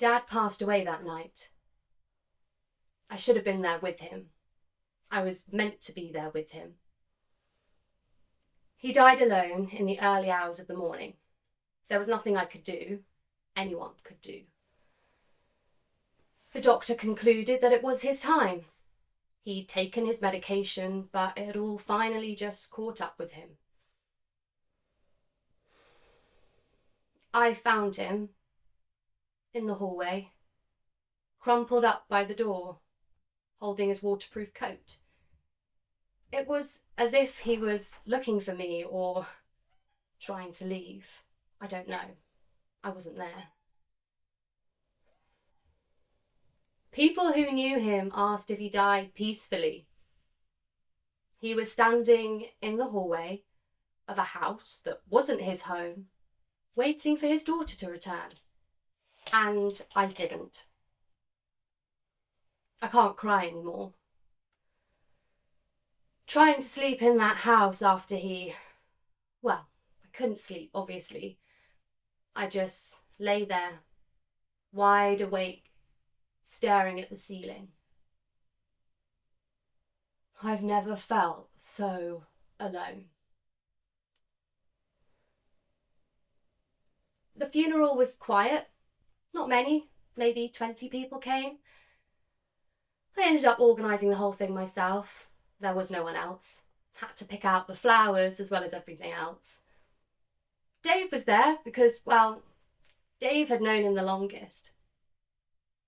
Dad passed away that night. I should have been there with him. I was meant to be there with him. He died alone in the early hours of the morning. There was nothing I could do, anyone could do. The doctor concluded that it was his time. He'd taken his medication, but it had all finally just caught up with him. I found him in the hallway, crumpled up by the door, holding his waterproof coat. It was as if he was looking for me or trying to leave. I don't know. I wasn't there. People who knew him asked if he died peacefully. He was standing in the hallway of a house that wasn't his home, waiting for his daughter to return. And I didn't. I can't cry anymore. Trying to sleep in that house after I couldn't sleep, obviously. I just lay there, wide awake, staring at the ceiling. I've never felt so alone. The funeral was quiet. Not many, maybe 20 people came. I ended up organising the whole thing myself. There was no one else. Had to pick out the flowers as well as everything else. Dave was there because, Dave had known him the longest.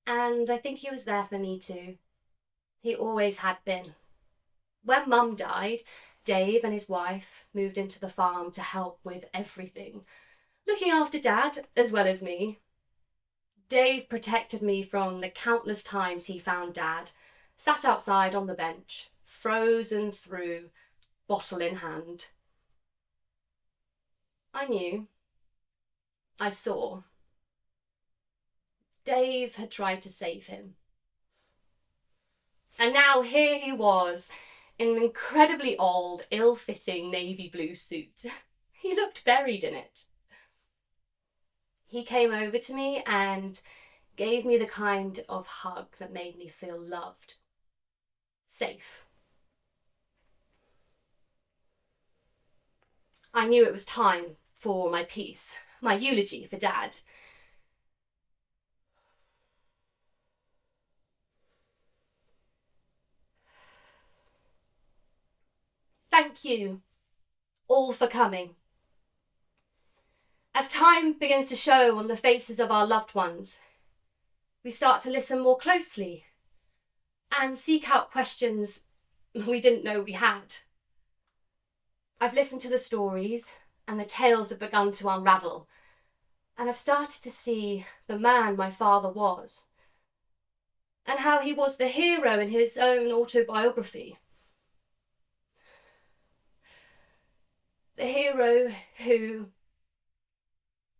And I think he was there for me too. He always had been. When Mum died, Dave and his wife moved into the farm to help with everything, looking after Dad as well as me. Dave protected me from the countless times he found Dad, sat outside on the bench, frozen through, bottle in hand. I knew. I saw. Dave had tried to save him. And now here he was, in an incredibly old, ill-fitting navy blue suit. He looked buried in it. He came over to me and gave me the kind of hug that made me feel loved, safe. I knew it was time for my piece, my eulogy for Dad. Thank you all for coming. As time begins to show on the faces of our loved ones, we start to listen more closely and seek out questions we didn't know we had. I've listened to the stories and the tales have begun to unravel, and I've started to see the man my father was and how he was the hero in his own autobiography. The hero who,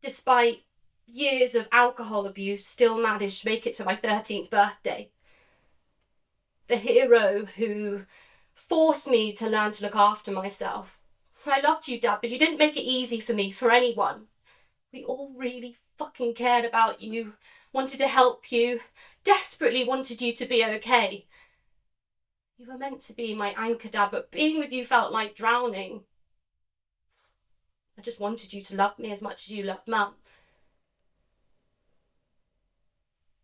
despite years of alcohol abuse, still managed to make it to my 13th birthday. The hero who forced me to learn to look after myself. I loved you, Dad, but you didn't make it easy for me, for anyone. We all really fucking cared about you, wanted to help you, desperately wanted you to be okay. You were meant to be my anchor, Dad, but being with you felt like drowning. I just wanted you to love me as much as you loved Mum.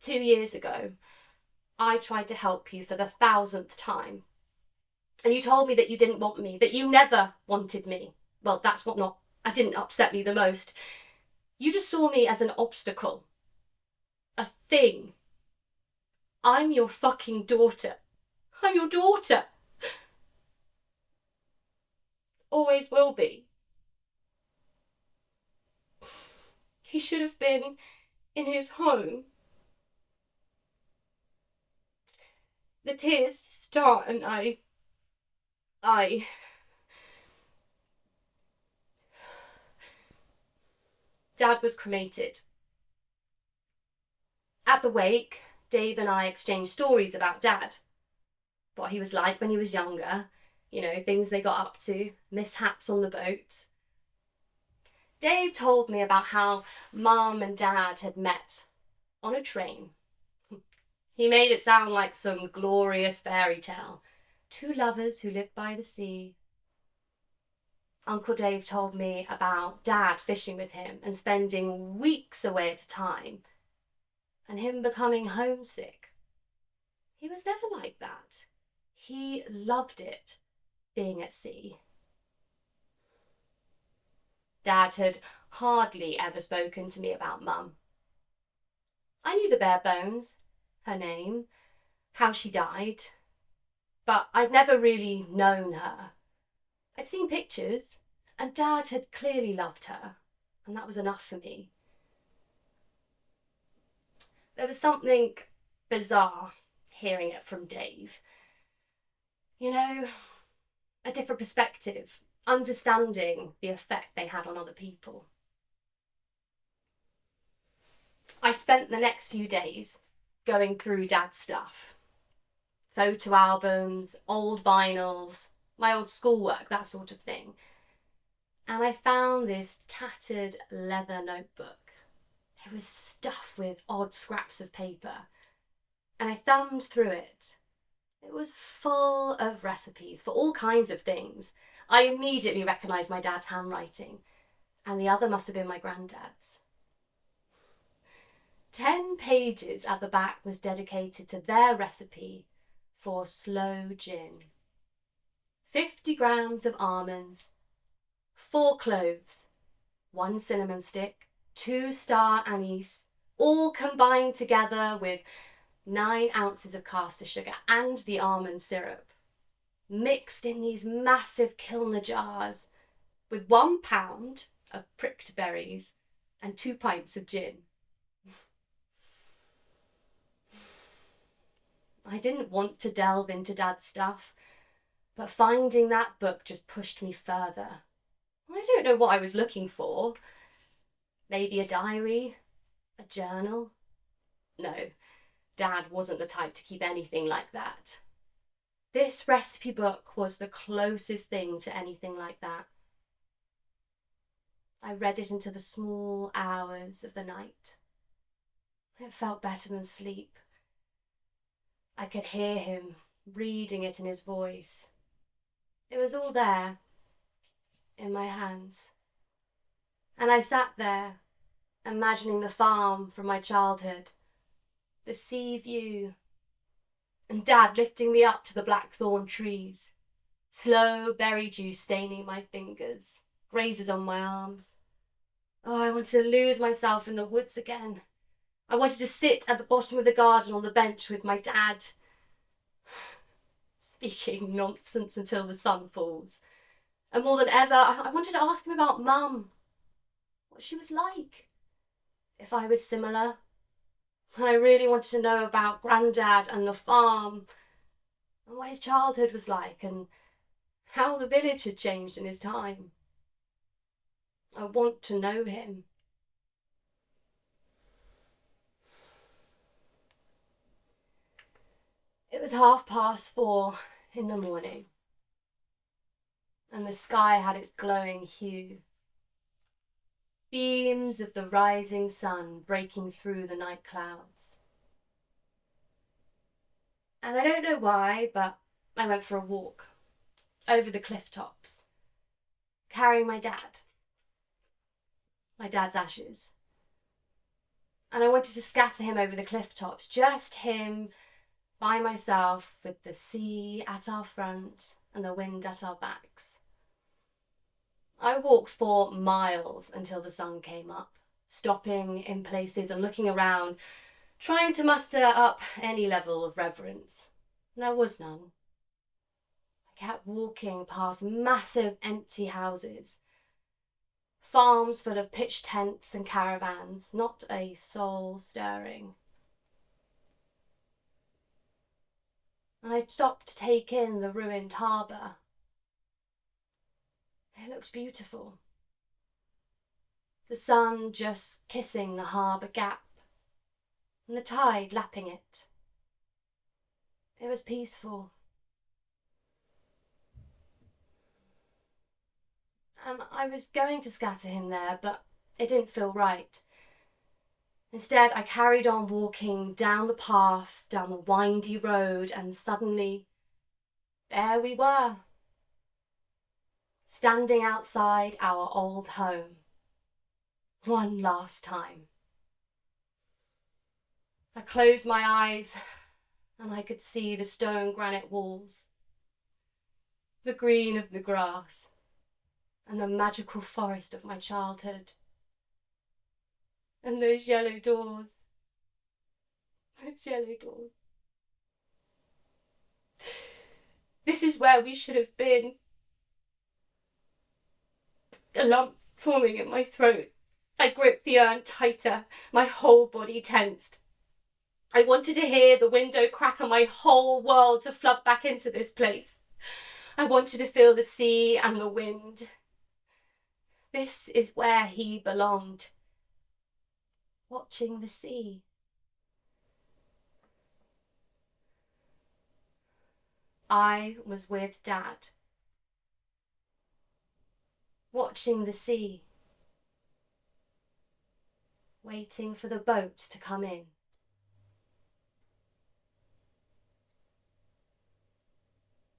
2 years ago, I tried to help you for the 1000th time. And you told me that you didn't want me, that you never wanted me. Well, that's what didn't upset me the most. You just saw me as an obstacle. A thing. I'm your fucking daughter. I'm your daughter. Always will be. He should have been in his home. The tears start and I... Dad was cremated. At the wake, Dave and I exchanged stories about Dad. What he was like when he was younger, things they got up to, mishaps on the boat. Dave told me about how Mum and Dad had met on a train. He made it sound like some glorious fairy tale. Two lovers who lived by the sea. Uncle Dave told me about Dad fishing with him and spending weeks away at a time, and him becoming homesick. He was never like that. He loved it, being at sea. Dad had hardly ever spoken to me about Mum. I knew the bare bones, her name, how she died, but I'd never really known her. I'd seen pictures, and Dad had clearly loved her, and that was enough for me. There was something bizarre hearing it from Dave. You know, a different perspective, understanding the effect they had on other people. I spent the next few days going through Dad's stuff. Photo albums, old vinyls, my old schoolwork, that sort of thing. And I found this tattered leather notebook. It was stuffed with odd scraps of paper. And I thumbed through it. It was full of recipes for all kinds of things. I immediately recognised my dad's handwriting, and the other must have been my granddad's. 10 pages at the back was dedicated to their recipe for Sloe Gin. 50 grams of almonds, 4 cloves, 1 cinnamon stick, 2 star anise, all combined together with 9 ounces of caster sugar and the almond syrup, mixed in these massive Kilner jars with 1 pound of pricked berries and 2 pints of gin. I didn't want to delve into Dad's stuff, but finding that book just pushed me further. I don't know what I was looking for. Maybe a diary? A journal? No, Dad wasn't the type to keep anything like that. This recipe book was the closest thing to anything like that. I read it into the small hours of the night. It felt better than sleep. I could hear him reading it in his voice. It was all there, in my hands. And I sat there, imagining the farm from my childhood, the sea view, and Dad lifting me up to the blackthorn trees, slow berry juice staining my fingers, grazes on my arms. Oh, I wanted to lose myself in the woods again. I wanted to sit at the bottom of the garden on the bench with my dad, speaking nonsense until the sun falls. And more than ever, I wanted to ask him about Mum, what she was like, if I was similar. I really wanted to know about Grandad and the farm, and what his childhood was like, and how the village had changed in his time. I want to know him. It was 4:30 in the morning, and the sky had its glowing hue. Beams of the rising sun breaking through the night clouds. And I don't know why, but I went for a walk over the cliff tops, carrying my dad's ashes. And I wanted to scatter him over the cliff tops, just him by myself, with the sea at our front and the wind at our backs. I walked for miles until the sun came up, stopping in places and looking around, trying to muster up any level of reverence. There was none. I kept walking past massive empty houses, farms full of pitched tents and caravans, not a soul stirring. And I stopped to take in the ruined harbour. It looked beautiful. The sun just kissing the harbour gap, and the tide lapping it. It was peaceful. And I was going to scatter him there, but it didn't feel right. Instead, I carried on walking down the path, down the windy road, and suddenly, there we were, standing outside our old home. One last time. I closed my eyes and I could see the stone granite walls, the green of the grass, and the magical forest of my childhood. And those yellow doors. Those yellow doors. This is where we should have been. A lump forming in my throat. I gripped the urn tighter, my whole body tensed. I wanted to hear the window crack and my whole world to flood back into this place. I wanted to feel the sea and the wind. This is where he belonged. Watching the sea. I was with Dad. Watching the sea. Waiting for the boats to come in.